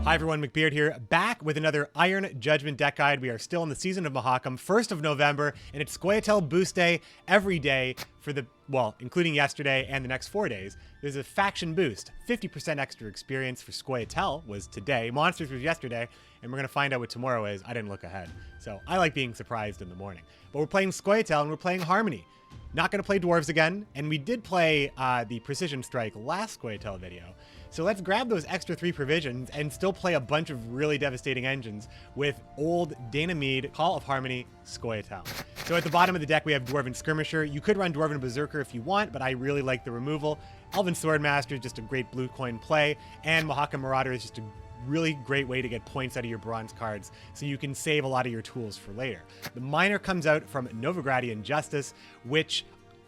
Hi everyone, McBeard here, back with another Iron Judgment deck guide. We are still in the season of Mahakam, 1st of November, and it's Scoia'Tael boost day every day for the, well, including yesterday and the next 4 days. There's a faction boost. 50% extra experience for Scoia'Tael was today. Monsters was yesterday, and we're going to find out what tomorrow is. I didn't look ahead, so I like being surprised in the morning. But we're playing Scoia'Tael, and we're playing Harmony. Not going to play Dwarves again, and we did play the Precision Strike last Scoia'Tael video. So let's grab those extra 3 provisions and still play a bunch of really devastating engines with old Dana Mead, Call of Harmony, Scoia'Tael. So at the bottom of the deck, we have Dwarven Skirmisher. You could run Dwarven Berserker if you want, but I really like the removal. Elven Swordmaster is just a great blue coin play, and Mahakam Marauder is just a really great way to get points out of your bronze cards, so you can save a lot of your tools for later. The Miner comes out from Novigradian Justice, which,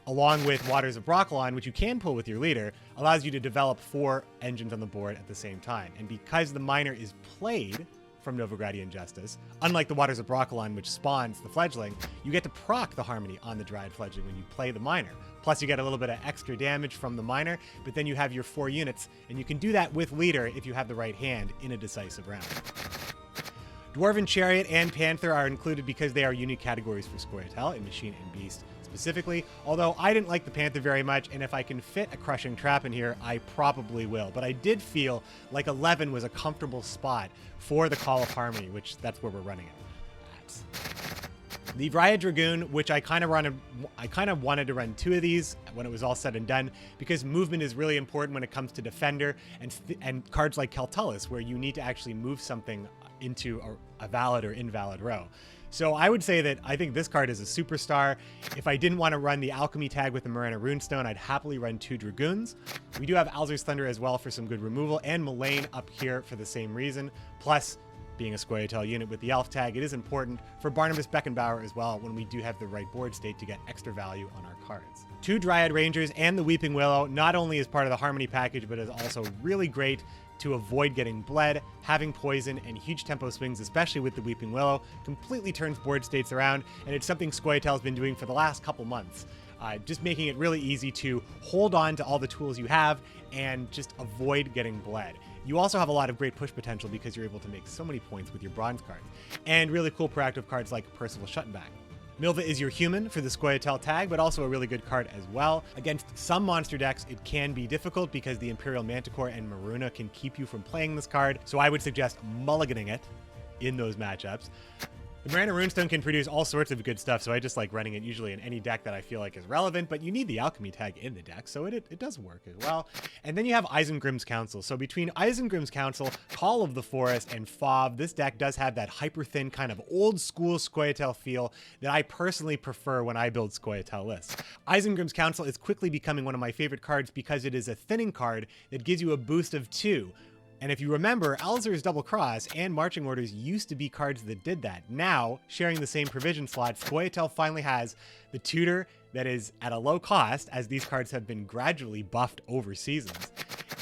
along with Waters of Brokilon, which you can pull with your leader, allows you to develop 4 engines on the board at the same time. And because the Miner is played from Novigradian Justice, unlike the Waters of Brokilon, which spawns the Fledgling, you get to proc the Harmony on the Dryad Fledgling when you play the Miner. Plus you get a little bit of extra damage from the Miner, but then you have your 4 units, and you can do that with leader if you have the right hand in a decisive round. Dwarven Chariot and Panther are included because they are unique categories for Scoia'Tael in Machine and Beast specifically, although I didn't like the Panther very much, and if I can fit a Crushing Trap in here, I probably will. But I did feel like 11 was a comfortable spot for the Call of Harmony, which that's where we're running it. The Vrya Dragoon, which I kind of wanted to run 2 of these when it was all said and done, because movement is really important when it comes to Defender and cards like Keltullus, where you need to actually move something into a valid or invalid row. So I would say that I think this card is a superstar. If I didn't want to run the Alchemy tag with the Morena Runestone, I'd happily run 2 Dragoons. We do have Alzur's Thunder as well for some good removal, and Mullane up here for the same reason. Plus, being a Scoia'Tael unit with the Elf tag, it is important for Barnabas Beckenbauer as well when we do have the right board state to get extra value on our cards. 2 Dryad Rangers and the Weeping Willow not only is part of the Harmony package, but is also really great to avoid getting bled. Having poison and huge tempo swings, especially with the Weeping Willow, completely turns board states around, and it's something Scoia'Tael has been doing for the last couple months. Just making it really easy to hold on to all the tools you have and just avoid getting bled. You also have a lot of great push potential because you're able to make so many points with your bronze cards, and really cool proactive cards like Percival Shuttenback. Milva is your human for the Scoia'Tael tag, but also a really good card as well. Against some monster decks, it can be difficult because the Imperial Manticore and Maruna can keep you from playing this card, so I would suggest mulliganing it in those matchups. The Morena Runestone can produce all sorts of good stuff, so I just like running it usually in any deck that I feel like is relevant, but you need the Alchemy tag in the deck, so it does work as well. And then you have Isengrim's Council. So between Isengrim's Council, Call of the Forest, and Fov, this deck does have that hyper-thin kind of old-school Scoia'Tael feel that I personally prefer when I build Scoia'Tael lists. Isengrim's Council is quickly becoming one of my favorite cards because it is a thinning card that gives you a boost of 2. And if you remember, Alzur's Double Cross and Marching Orders used to be cards that did that. Now, sharing the same provision slot, Scoia'Tael finally has the tutor that is at a low cost, as these cards have been gradually buffed over seasons.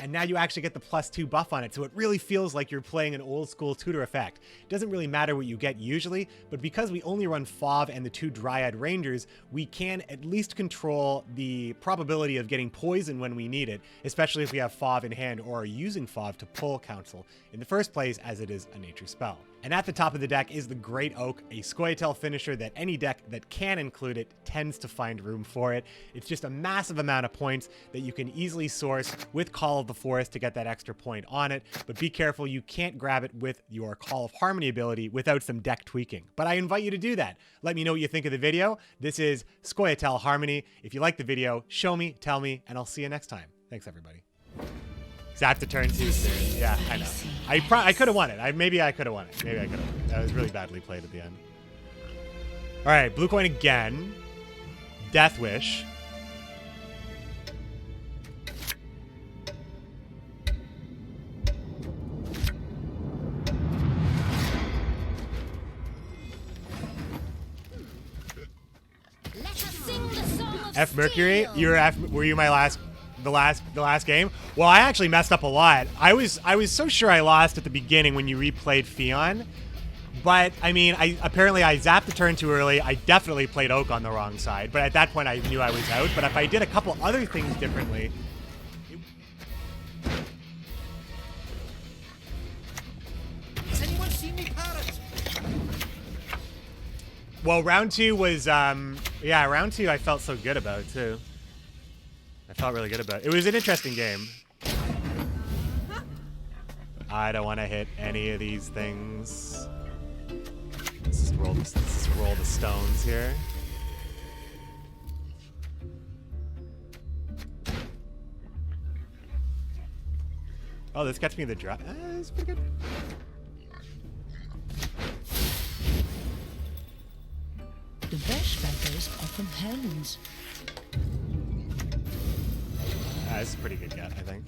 And now you actually get the +2 buff on it, so it really feels like you're playing an old school tutor effect. It doesn't really matter what you get usually, but because we only run Fov and the 2 Dryad Rangers, we can at least control the probability of getting poison when we need it, especially if we have Fov in hand or are using Fov to pull Council in the first place, as it is a nature spell. And at the top of the deck is the Great Oak, a Scoia'Tael finisher that any deck that can include it tends to find room for it. It's just a massive amount of points that you can easily source with Call of the Forest to get that extra point on it, but be careful, you can't grab it with your Call of Harmony ability without some deck tweaking. But I invite you to do that. Let me know what you think of the video. This is Scoia'Tael Harmony. If you like the video, show me, tell me, and I'll see you next time. Thanks, everybody. Zap to turn 2 soon. Yeah, I know. I could have won it. Maybe I could have won it. Maybe I could have. That was really badly played at the end. All right, blue coin again. Death Wish. F Mercury. Were you my last? The last game? Well, I actually messed up a lot. I was so sure I lost at the beginning when you replayed Fion, but I mean, apparently I zapped the turn too early. I definitely played Oak on the wrong side, but at that point I knew I was out. But if I did a couple other things differently, Well, round 2 was, yeah, round 2 I felt so good about, too. I felt really good about it. It was an interesting game. I don't want to hit any of these things. Let's just roll the stones here. Oh, this gets me the drop. It's pretty good. The best batters are from hands. This is a pretty good get, I think.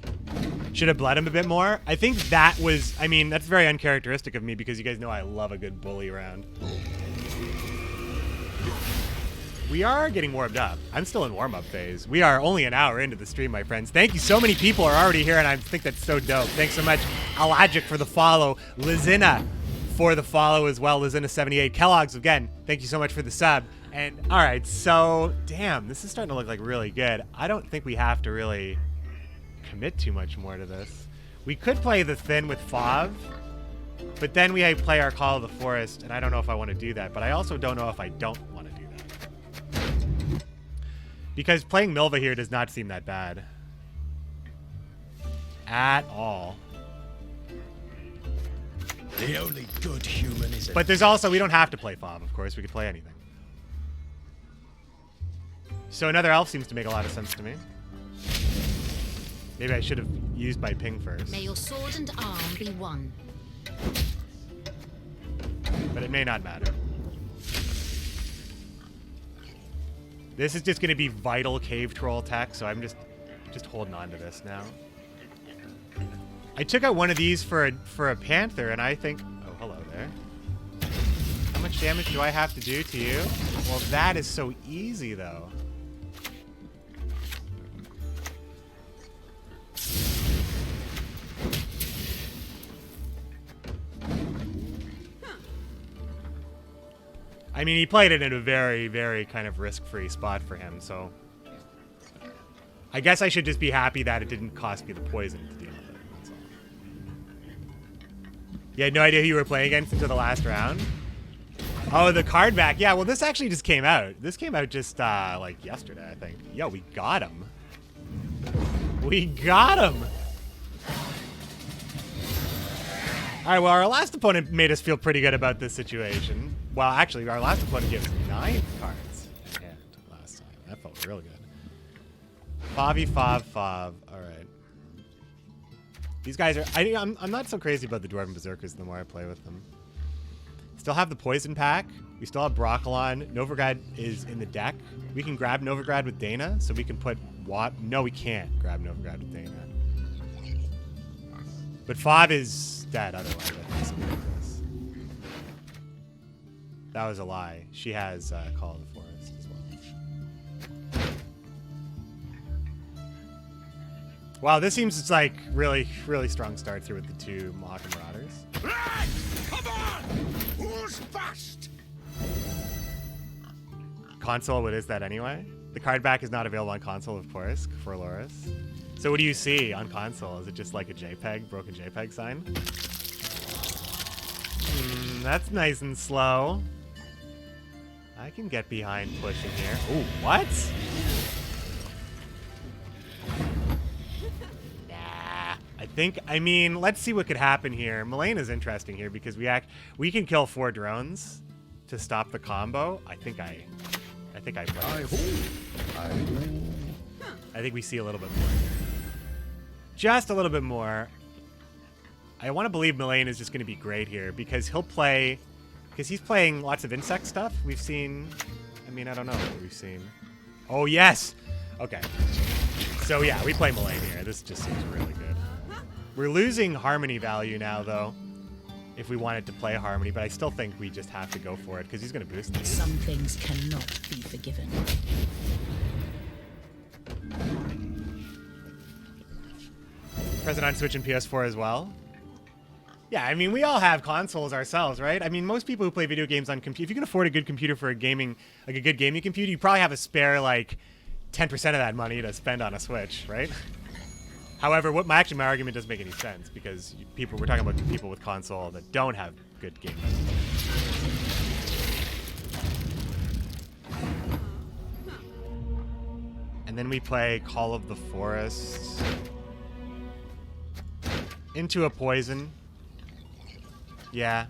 Should have bled him a bit more. I think that was, I mean, that's very uncharacteristic of me because you guys know I love a good bully round. We are getting warmed up. I'm still in warm-up phase. We are only an hour into the stream, my friends. Thank you. So many people are already here, and I think that's so dope. Thanks so much, Alagic, for the follow. Lizina for the follow as well. Lizina78. Kellogg's, again, thank you so much for the sub. And, all right, so, damn, this is starting to look like really good. I don't think we have to really commit too much more to this. We could play the Thin with Fav, but then we play our Call of the Forest, and I don't know if I want to do that, but I also don't know if I don't want to do that. Because playing Milva here does not seem that bad. At all. The only good human is But there's also, we don't have to play Fav, of course. We could play anything. So another elf seems to make a lot of sense to me. Maybe I should have used my ping first. May your sword and arm be one. But it may not matter. This is just going to be vital cave troll tech, so I'm just holding on to this now. I took out one of these for a panther, and I think... Oh, hello there. How much damage do I have to do to you? Well, that is so easy, though. I mean, he played it in a very, very kind of risk-free spot for him, so... I guess I should just be happy that it didn't cost me the poison to deal with it. That's all. You had no idea who you were playing against until the last round? Oh, the card back. Yeah, well, this actually just came out. This came out just, like, yesterday, I think. Yo, we got him. We got him! Alright, well, our last opponent made us feel pretty good about this situation. Well, actually, our last opponent gave us 9 cards in hand last time. That felt real good. Favy, Fav. Alright. These guys are... I'm not so crazy about the Dwarven Berserkers the more I play with them. Still have the Poison Pack. We still have Broccolon. Novigrad is in the deck. We can grab Novigrad with Dana, so we can put... No, we can't grab Novigrad with Dana. But Fav is dead otherwise. I think something like this. That was a lie. She has Call of the Forest as well. Wow, this seems like really, really strong starts here with the 2 Mahaka Marauders. Right! Come on! Who's fast? Console, what is that anyway? The card back is not available on console, of course, for Loris. So what do you see on console? Is it just like a JPEG, broken JPEG sign? That's nice and slow. I can get behind pushing here. Ooh, what? Nah. I mean, let's see what could happen here. Mullane is interesting here because we can kill 4 drones to stop the combo. I think I think we see a little bit more here. Just a little bit more. I want to believe Mullane is just going to be great here because he's playing lots of insect stuff. We've seen, I mean, I don't know what we've seen. Oh, yes. Okay. So, yeah, we play Mullane here. This just seems really good. We're losing Harmony value now, though, if we wanted to play Harmony, but I still think we just have to go for it because he's going to boost it. Some things cannot be forgiven. Present on Switch and PS4 as well. Yeah, I mean, we all have consoles ourselves, right? I mean, most people who play video games on computer, if you can afford a good computer for a good gaming computer, you probably have a spare, like, 10% of that money to spend on a Switch, right? However, my argument doesn't make any sense because we're talking about people with console that don't have good gaming. And then we play Call of the Forest. Into a poison. Yeah.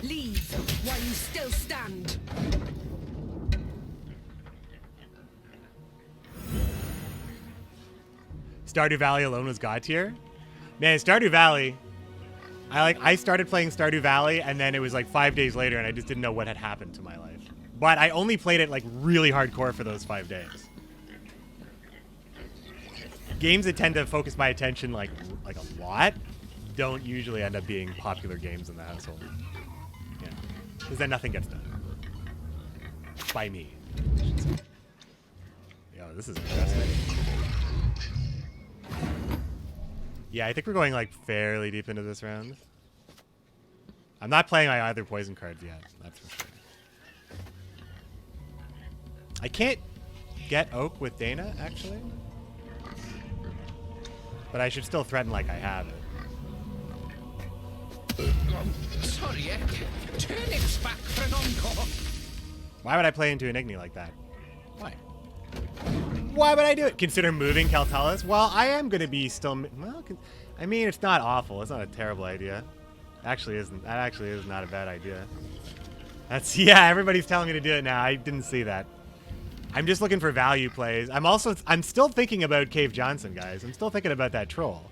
Leave while you still stand. Stardew Valley alone was God tier. Man, Stardew Valley. I started playing Stardew Valley, and then it was like 5 days later, and I just didn't know what had happened to my life. But I only played it like really hardcore for those 5 days. Games that tend to focus my attention like a lot don't usually end up being popular games in the household. Yeah, because then nothing gets done. By me, I should say. Yo, this is interesting. Yeah, I think we're going like fairly deep into this round. I'm not playing my either poison cards yet, that's for sure. I can't get Oak with Dana, actually. But I should still threaten like I have it. Sorry, Egg. Turnip's back for an encore. Why would I play into an Igni like that? Why? Why would I do it? Consider moving Caltalis? Well, I am going to be still... Well, I mean, it's not awful. It's not a terrible idea. Actually isn't. That actually is not a bad idea. That's... Yeah, everybody's telling me to do it now. I didn't see that. I'm just looking for value plays. I'm still thinking about Cave Johnson, guys. I'm still thinking about that troll.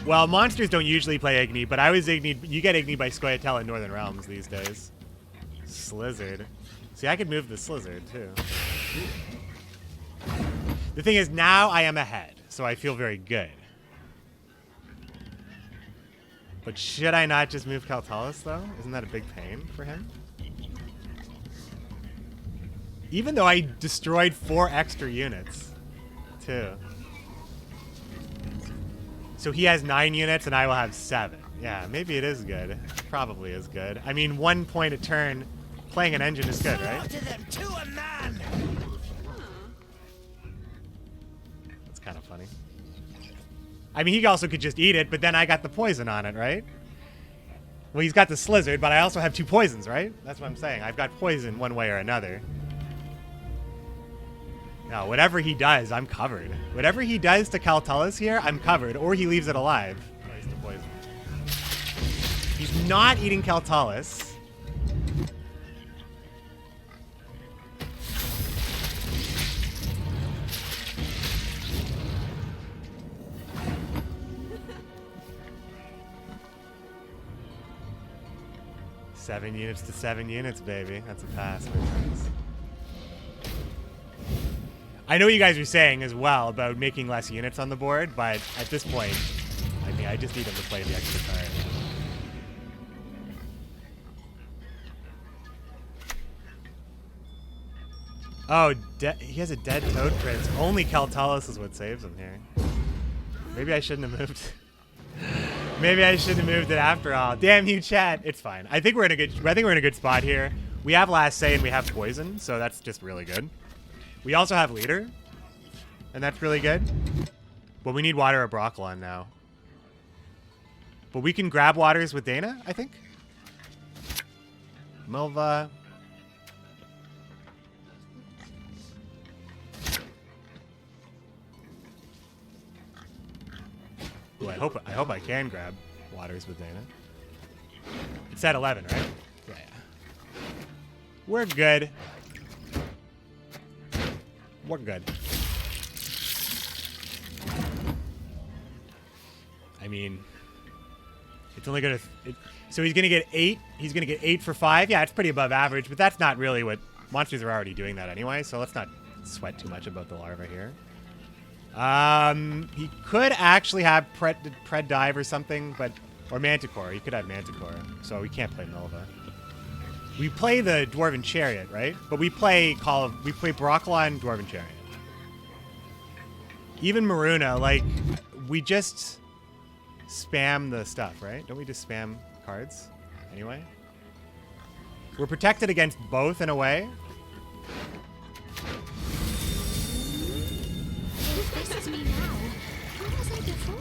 Well, monsters don't usually play Igni, but I was Igni. You get Igni by Scoia'Tael in Northern Realms these days. Slizzard. See, I could move the Slizzard, too. The thing is, now I am ahead, so I feel very good. But should I not just move Caltalis, though? Isn't that a big pain for him? Even though I destroyed 4 extra units, too. So he has 9 units, and I will have 7. Yeah, maybe it is good. Probably is good. I mean, 1 point a turn playing an engine is good, right? That's kind of funny. I mean, he also could just eat it, but then I got the poison on it, right? Well, he's got the Slizzard, but I also have 2 poisons, right? That's what I'm saying. I've got poison one way or another. No, whatever he does, I'm covered. Whatever he does to Caltalis here, I'm covered. Or he leaves it alive. Tries to poison. He's not eating Caltalis. Seven units to 7 units, baby. That's a pass, my friends. I know what you guys are saying as well about making less units on the board, but at this point, I mean, I just need him to play the extra card. Oh, he has a dead Toad Prince. Only Caltalis is what saves him here. Maybe I shouldn't have moved. Maybe I shouldn't have moved it after all. Damn you, chat. It's fine. I think we're in a good spot here. We have last say and we have poison, so that's just really good. We also have leader, and that's really good. But we need water or Broccolon now. But we can grab waters with Dana, I think. Milva. Ooh, I hope I can grab waters with Dana. It's at 11, right? Yeah. We're good. We're good. I mean, it's only gonna. So he's gonna get 8. He's gonna get 8 for 5. Yeah, it's pretty above average, but that's not really what monsters are already doing that anyway. So let's not sweat too much about the larva here. He could actually have Pred Dive or something, or Manticore. He could have Manticore, so we can't play Milva. We play the Dwarven Chariot, right? But we play Broccolon, Dwarven Chariot. Even Maruna, like, we just spam the stuff, right? Don't we just spam cards anyway? We're protected against both in a way. This is me now. What was I before?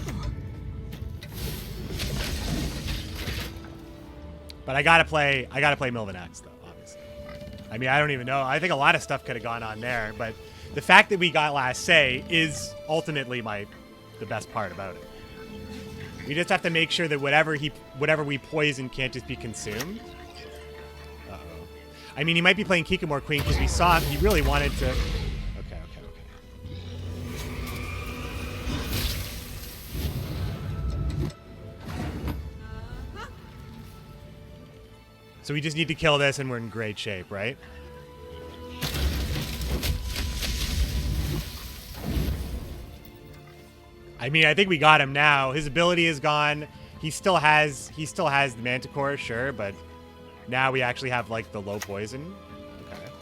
But I gotta play Milvan X though, obviously. I mean, I don't even know. I think a lot of stuff could have gone on there, but the fact that we got last say is ultimately the best part about it. We just have to make sure that whatever we poison can't just be consumed. Uh-oh. I mean, he might be playing Kikamore Queen because we saw he really wanted to. Okay. So we just need to kill this and we're in great shape, right? I mean, I think we got him now. His ability is gone. He still has the Manticore, sure, but now we actually have like the low poison. Okay.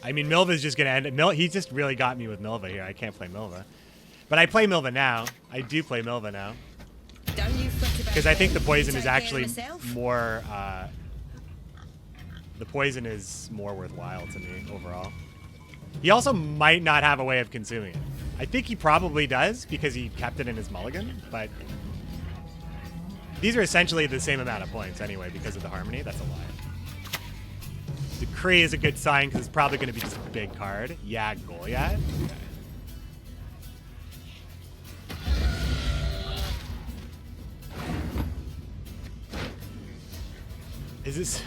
I mean, Milva's just gonna end it. He just really got me with Milva here. I can't play Milva. But I play Milva now. I do play Milva now. Because I think the poison is actually more the poison is more worthwhile to me overall. He also might not have a way of consuming it. I think he probably does because he kept it in his mulligan, but these are essentially the same amount of points anyway because of the harmony. That's a lie. Decree is a good sign because it's probably going to be just a big card. Yeah, Goliath. Okay. Is this...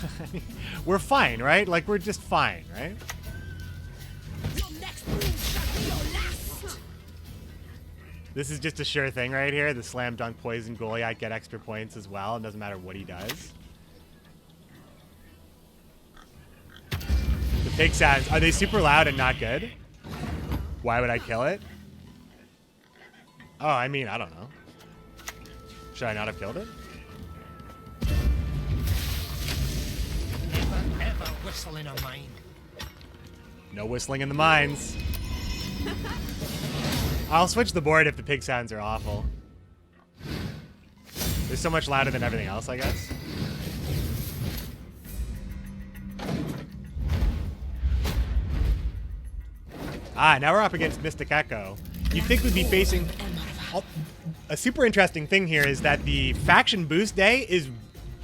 we're fine, right? Like, we're just fine, right? Your next move shall be your last. This is just a sure thing right here. The Slam Dunk Poison Goliath get extra points as well. It doesn't matter what he does. The pig sounds... Are they super loud and not good? Why would I kill it? Oh, I mean, I don't know. Should I not have killed it? Never whistle in a mine. No whistling in the mines. I'll switch the board if the pig sounds are awful. They're so much louder than everything else, I guess. Ah, now we're up against Mystic Echo. You'd think we'd be facing... A super interesting thing here is that the faction boost day is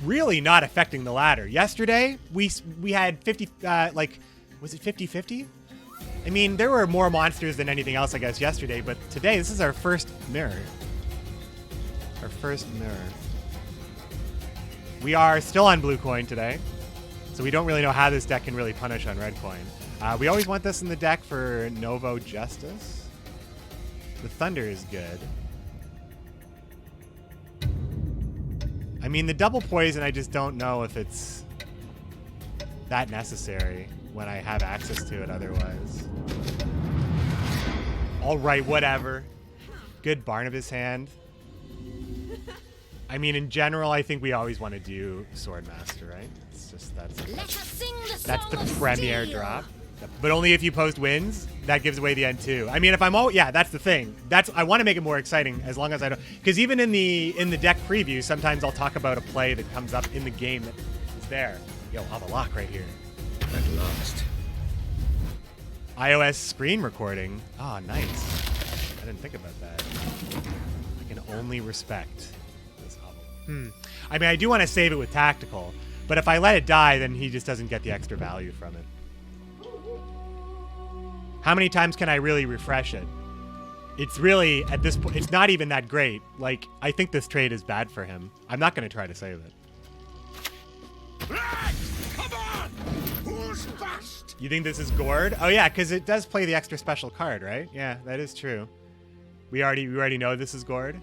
really not affecting the ladder. Yesterday, we had 50, like, was it 50-50? I mean, there were more monsters than anything else, I guess, yesterday, but today, this is our first mirror. Our first mirror. We are still on blue coin today, so we don't really know how this deck can really punish on red coin. We always want this in the deck for Novo Justice. The Thunder is good. I mean, the double poison, I just don't know if it's that necessary when I have access to it otherwise. All right, whatever. Good Barnabas hand. I mean, in general, I think we always want to do Swordmaster, right? It's just that's the premier drop. But only if you post wins. That gives away the end too. I mean, if I'm yeah, that's the thing. I want to make it more exciting as long as I don't, because even in the deck preview, sometimes I'll talk about a play that comes up in the game that is there. Yo, I'll have a lock right here. At last. iOS screen recording. Oh, nice. I didn't think about that. I can only respect this hobble. I mean, I do want to save it with tactical, but if I let it die, then he just doesn't get the extra value from it. How many times can I really refresh it? It's really, at this point, it's not even that great. Like, I think this trade is bad for him. I'm not going to try to save it. Right, come on! Who's fast? You think this is Gord? Oh yeah, because it does play the extra special card, right? Yeah, that is true. We already know this is Gord.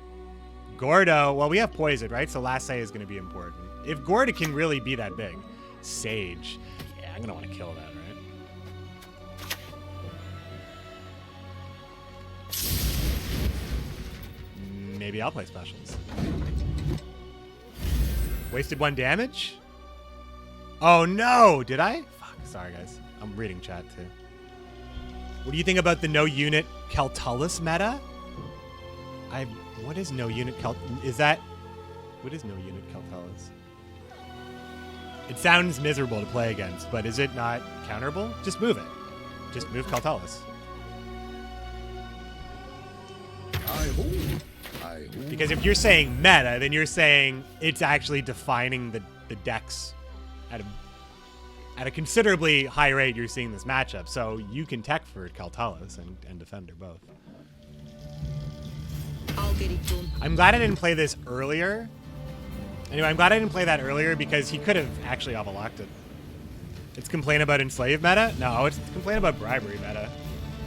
Gordo, well, we have poison, right? So last say is going to be important. If Gord can really be that big. Sage. Yeah, I'm going to want to kill that, right? Maybe I'll play specials. Wasted 1 damage? Oh no! Did I? Fuck, sorry guys. I'm reading chat too. What do you think about the no unit Keltullus meta? What is no unit What is no unit Keltullus? It sounds miserable to play against, but is it not counterable? Just move it. Just move Scoia'Tael. Because if you're saying meta, then you're saying it's actually defining the decks at a considerably high rate. You're seeing this matchup, so you can tech for Scoia'Tael and Defender both. I'll get it done. I'm glad I didn't play this earlier. Anyway, I'm glad I didn't play that earlier because he could have actually avalocked it. It's complain about enslave meta? No, it's complain about bribery meta.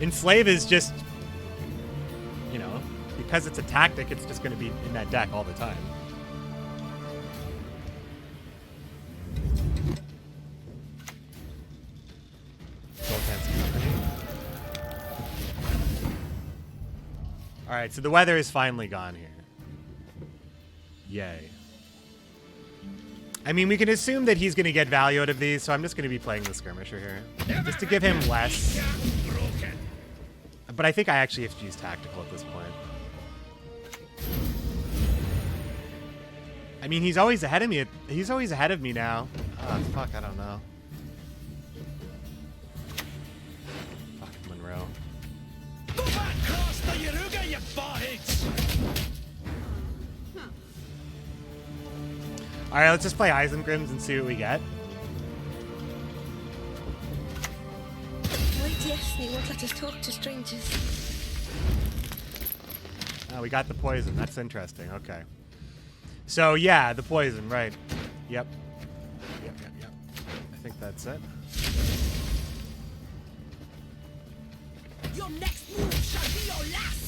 Enslave is just, you know, because it's a tactic, it's just going to be in that deck all the time. Alright, so the weather is finally gone here. Yay. I mean, we can assume that he's going to get value out of these, so I'm just going to be playing the Skirmisher here. Just to give him less. But I think I actually have to use Tactical at this point. I mean, he's always ahead of me. He's always ahead of me now. Oh, fuck, I don't know. Fuck, Monroe. Go back across the Yaruga, you botheads! Alright, let's just play Isengrims and see what we get. Why Destiny won't let us talk to strangers? Oh, we got the poison. That's interesting. Okay. So, yeah, the poison, right. Yep. Yep. I think that's it. Your next move shall be your last!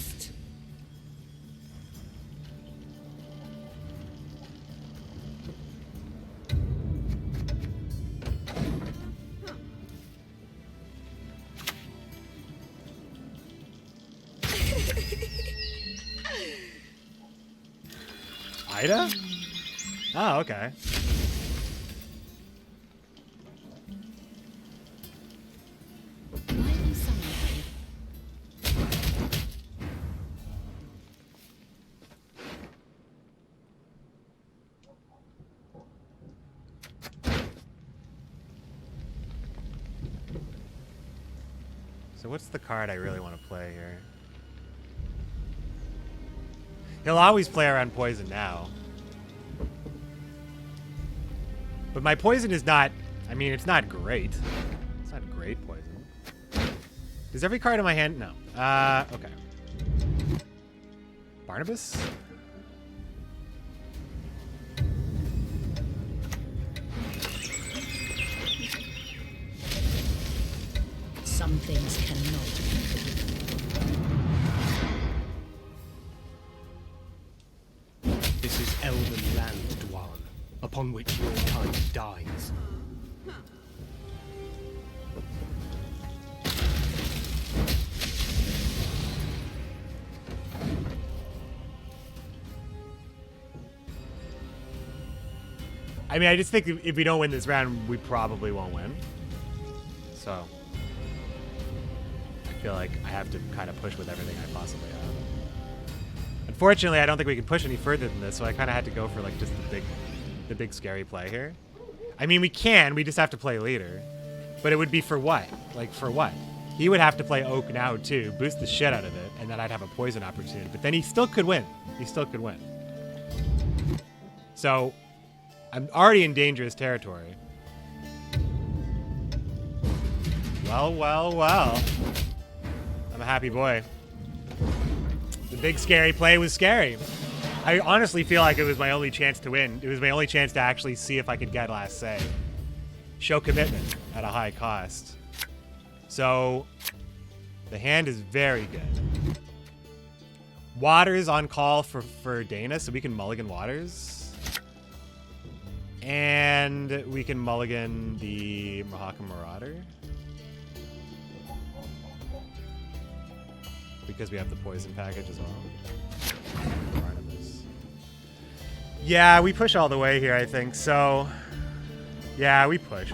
Ida? Oh, okay. Mighty summoner. So what's the card I really want to play here? He'll always play around poison now. But my poison is not, I mean, it's not great. It's not great poison. Is every card in my hand? No. Okay. Barnabas? Some things cannot. This is elven land, Dwarf, upon which your kind dies. I mean, I just think if we don't win this round, we probably won't win. So, I feel like I have to kind of push with everything I possibly have. Unfortunately, I don't think we can push any further than this, so I kind of had to go for like just the big scary play here. I mean, we can, we just have to play leader. But it would be for what? Like, for what? He would have to play Oak now, too, boost the shit out of it, and then I'd have a poison opportunity. But then he still could win. He still could win. So, I'm already in dangerous territory. Well, well, well. I'm a happy boy. The big scary play was scary. I honestly feel like it was my only chance to win. It was my only chance to actually see if I could get last say. Show commitment at a high cost. So, the hand is very good. Waters on call for Dana, so we can mulligan Waters. And we can mulligan the Mahaka Marauder. Because we have the poison package as well. Barnabas. Yeah, we push all the way here, I think. So, yeah, we push.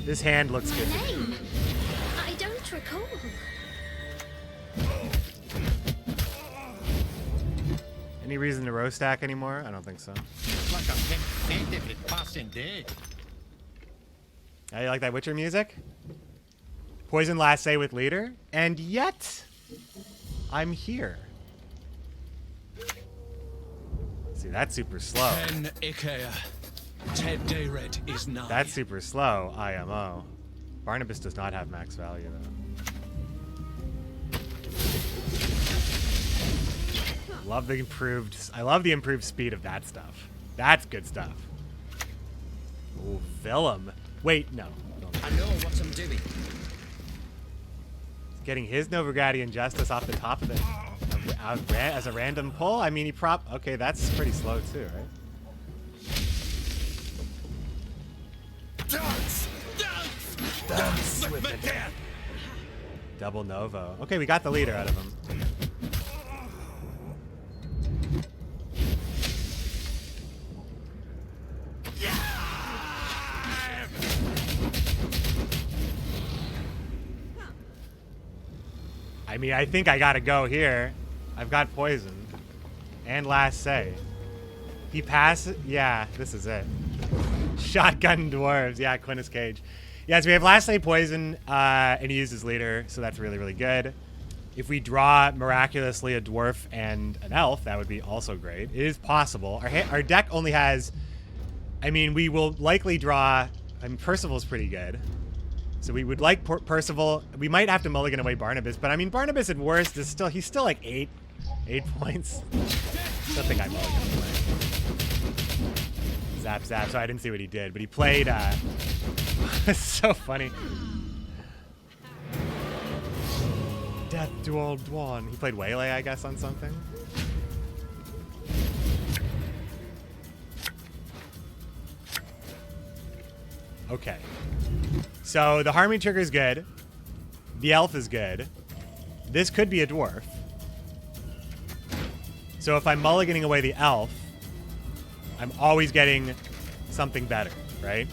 This hand looks good. Name? I don't recall. Any reason to row stack anymore? I don't think so. Like a pimp fit if it passing day. Oh, you like that Witcher music? Poison last say with leader, and yet I'm here. See, that's super slow. Ten Ikea. Ted Dayred is nigh. That's super slow, IMO. Barnabas does not have max value, though. Love the improved... I love the improved speed of that stuff. That's good stuff. Ooh, Willem. Wait, no. I know what I'm doing. Getting his Novigradian Justice off the top of it as a random pull? I mean, he Okay, that's pretty slow, too, right? Dance! Dance with the dead. Double Novo. Okay, we got the leader out of him. I mean, I think I gotta go here. I've got poison. And last say. He passes. Yeah, this is it. Shotgun dwarves. Yeah, Quintus Cage. Yeah, so we have last say poison, and he uses leader, so that's really, really good. If we draw miraculously a dwarf and an elf, that would be also great. It is possible. Our deck only has... I mean, we will likely draw... I mean, Percival's pretty good. So we would like Percival. We might have to mulligan away Barnabas, but I mean, Barnabas at worst is still... He's still like 8 points. Don't think I mulligan away. Zap, zap. So I didn't see what he did, but he played... It's so funny. Death Duel Dwan. He played Waylay, I guess, on something. Okay. So the Harmony trigger is good. The elf is good. This could be a dwarf. So if I'm mulliganing away the elf, I'm always getting something better, right?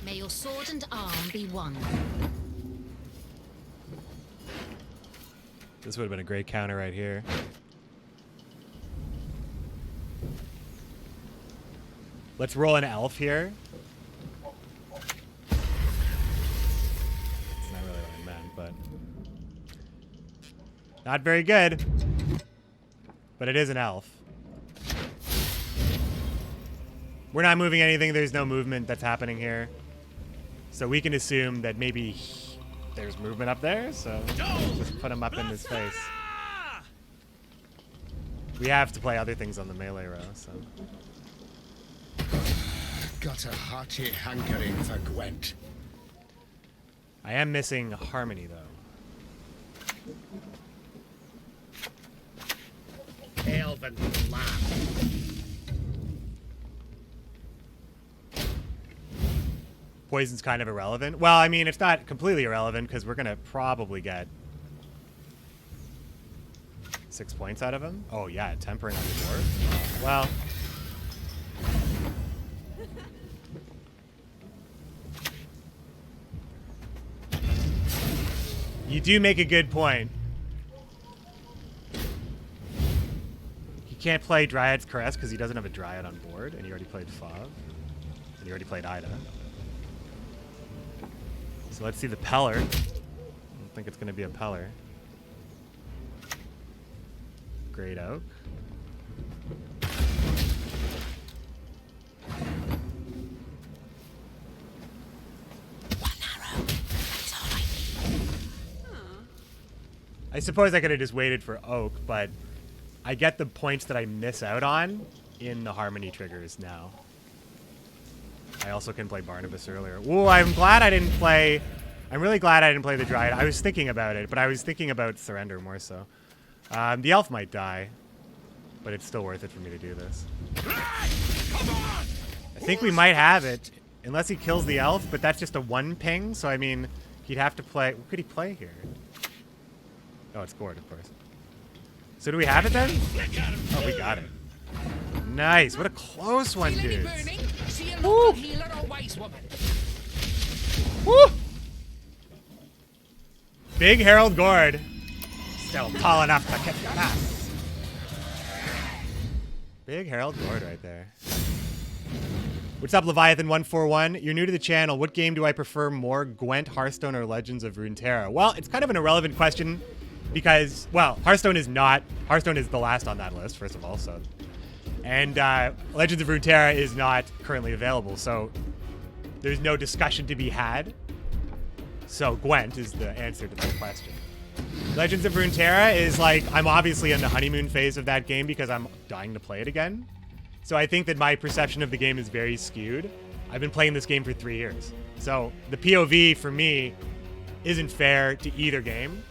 May your sword and arm be one. This would have been a great counter right here. Let's roll an elf here. It's not really what I meant, but... Not very good. But it is an elf. We're not moving anything. There's no movement that's happening here. So we can assume that maybe there's movement up there, so just put him up in his face. We have to play other things on the melee row, so... Got a hearty hankering for Gwent. I am missing Harmony, though. Elven laugh. Poison's kind of irrelevant. Well, I mean, it's not completely irrelevant because we're going to probably get 6 points out of him. Oh, yeah, tempering on the dwarf. Well... You do make a good point. He can't play Dryad's Caress because he doesn't have a Dryad on board, and he already played Fav. And he already played Ida. So let's see the Peller. I don't think it's going to be a Peller. Great Oak. I suppose I could have just waited for Oak, but I get the points that I miss out on in the Harmony triggers now. I also can play Barnabas earlier. Ooh, I'm glad I didn't play... I'm really glad I didn't play the Dryad. I was thinking about it, but I was thinking about Surrender more so. The Elf might die, but it's still worth it for me to do this. I think we might have it, unless he kills the Elf, but that's just a 1 ping, so I mean, he'd have to play... What could he play here? Oh, it's scored, of course. So do we have it then? Oh, we got it. Nice. What a close one, dude. Woo! Healer or wise woman. Woo! Big Harold Gord. Still tall enough to kick your ass. Big Harold Gord right there. What's up, Leviathan141? You're new to the channel. What game do I prefer more, Gwent, Hearthstone, or Legends of Runeterra? Well, it's kind of an irrelevant question because, well, Hearthstone is the last on that list, first of all, so. And Legends of Runeterra is not currently available, so there's no discussion to be had. So Gwent is the answer to that question. Legends of Runeterra is like, I'm obviously in the honeymoon phase of that game because I'm dying to play it again. So I think that my perception of the game is very skewed. I've been playing this game for 3 years. So the POV for me isn't fair to either game.